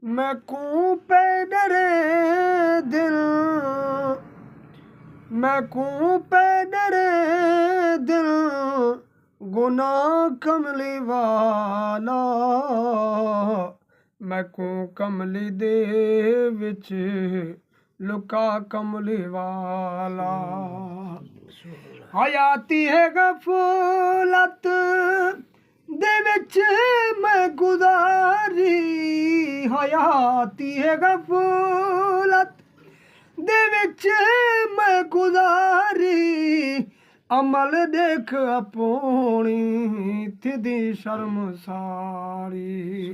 मैं कूं पे डरे दिल, मैं कूं पे डरे दिल, गुनाह कमली वाला। मैं कूं कमली दे विच लुका कमली वाला। हयाती है गफलत दे विच मैं गुजारी, हयाती है गफलत दे विच मैं गुजारी। अमल देख अपनी थिदी शर्म सारी,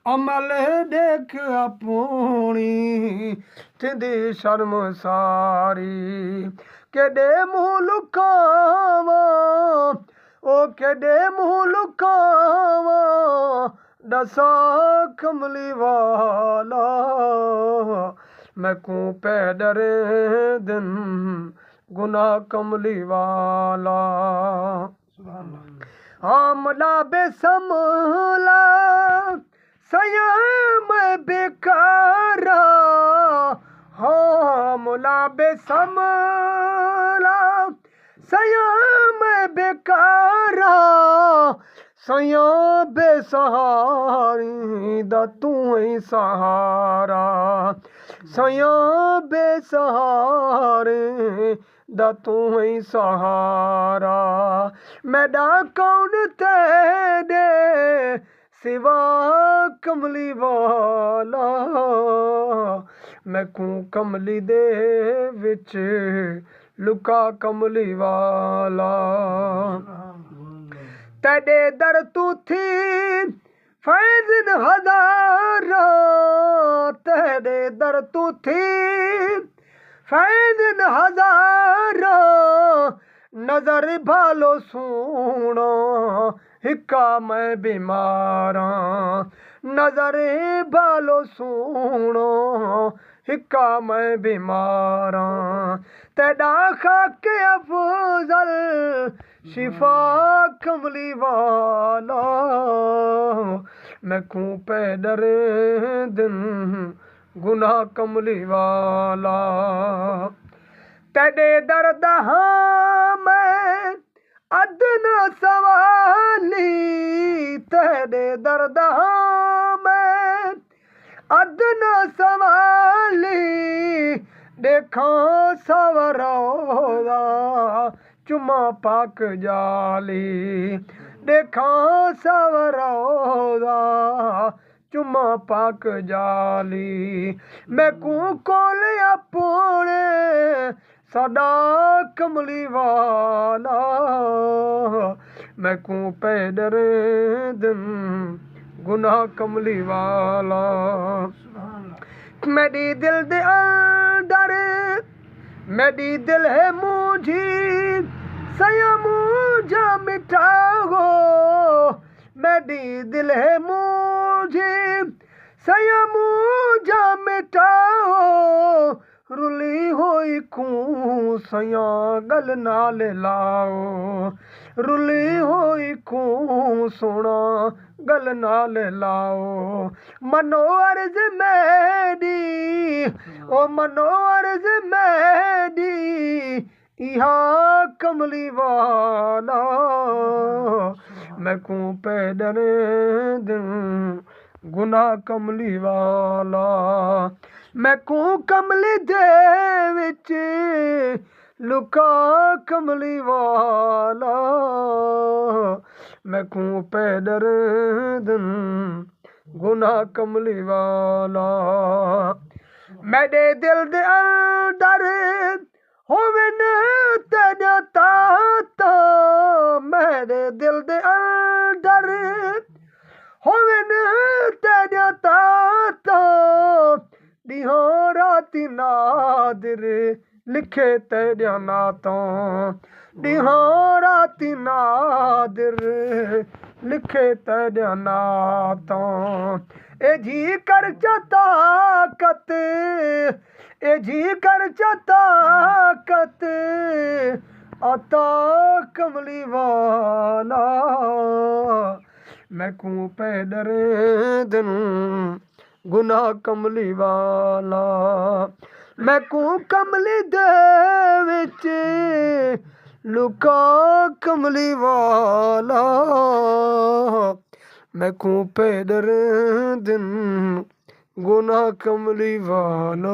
अमल देख अपनी थिदी शर्म सारी। केडे मुँह लुकावा ओ केडे मुँह लुकावा, दसा कमली वाला। मैं कूं पे डरे दिन, गुनाह कमली वाला। हमला बेसमला संयम बेकारा, हमला बेसमला संयम बेकारा। संयम बेसहारी दा तू ही सहारा, संयम बेसहारे दा तू ही सहारा। मैडा कौन तेरे सिवा कमली वाला। मैं कूं कमली दे विच लुका कमली वाला। तेरे दर तू थी फैज़ हज़ारा, तेरे दर तू थी फैज़ हज़ारा। नजर भालो सोना हिक्का मैं बीमारा, नजर भालो सोना हिक्का मैं बीमारा। तेरा खाक अफजल शिफा कमली वाला। मैं कूं पे डरे दिन, गुनाह कमली वाला। तेरे दर्द हाँ मैं अदना सवाली, तेरे दर्द हाँ मैं अदना सवाली। देखा सवरोदा चुमा पाक जाली, देखा सवरोदा चुमा पाक जाली। मैं कूं कोल अपने सदा कमली वाला। मैं कूं पे डरे दिन, गुनाह कमली वाला। मेरी दिल दे अंदर मेरी दिल है मुझी सया मुझा मिटाओ। मेरी दिल है मुझे सया मुझा मिटाओ। रुली होई कूं सया गल नाल लाओ, रुली होई कूं सोना गल नाल लाओ। मनो अर्ज मेरी ओ मनो अर्ज मेरी इहा कमली वाला। मैं कूं पे डरे दिन, गुनाह कमली वाला। मैं कूं कमली दे विच लुका कमली वाला। मैं कूं पे डरे दिन, गुनाह कमली वाला। मेरे दिल दे अंदर होवे न तेरा ताता, मेरे दिल दे अंदर होवे न तेरा ताता। दिहां राती नादिर लिखे तेरा नातों, दिहां राती नादिर लिखे तेरा नातों। ए जी कर ताकत, ए जी कर ताकत आता कमली वाला। मैं कूं पे डरे दिन, ਗੁਨਾਹ ਕਮਲੀ ਵਾਲਾ ਮੈਂ ਕੂ ਕਮਲੀ ਦੇ ਵਿੱਚ ਲੁਕਾ ਕਮਲੀ ਵਾਲਾ ਮੈਂ ਕੂ ਪੈਦਰ ਦਿਨ ਗੁਨਾਹ ਕਮਲੀ ਵਾਲਾ।